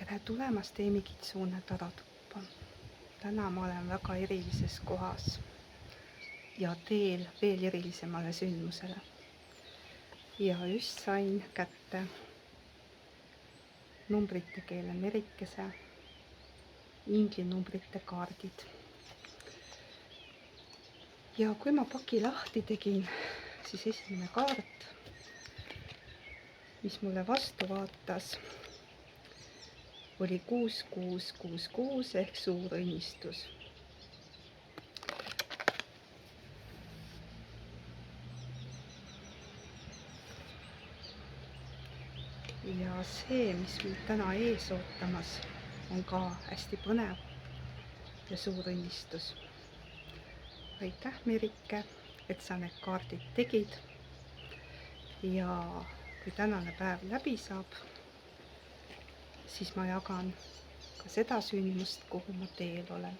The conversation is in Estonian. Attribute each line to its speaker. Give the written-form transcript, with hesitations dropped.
Speaker 1: Tere tulemast Eemi Kitsune taratuppa. Täna ma olen väga erilises kohas ja teel veel erilisemale sündmusele. Ja just sain kätte numbrite keele merikese inglinumbrite kaardid. Ja kui ma paki lahti tegin, siis esimene kaart, mis mulle vastu vaatas, oli 6666 ehk suur õnnistus. Ja see, mis mind täna ees ootamas, on ka hästi põnev ja suur õnnistus. Aitäh, Merike, et sa need kaardid tegid. Ja kui tänane päev läbi saab, siis ma jagan ka seda sündmust, kuhu ma teel olen.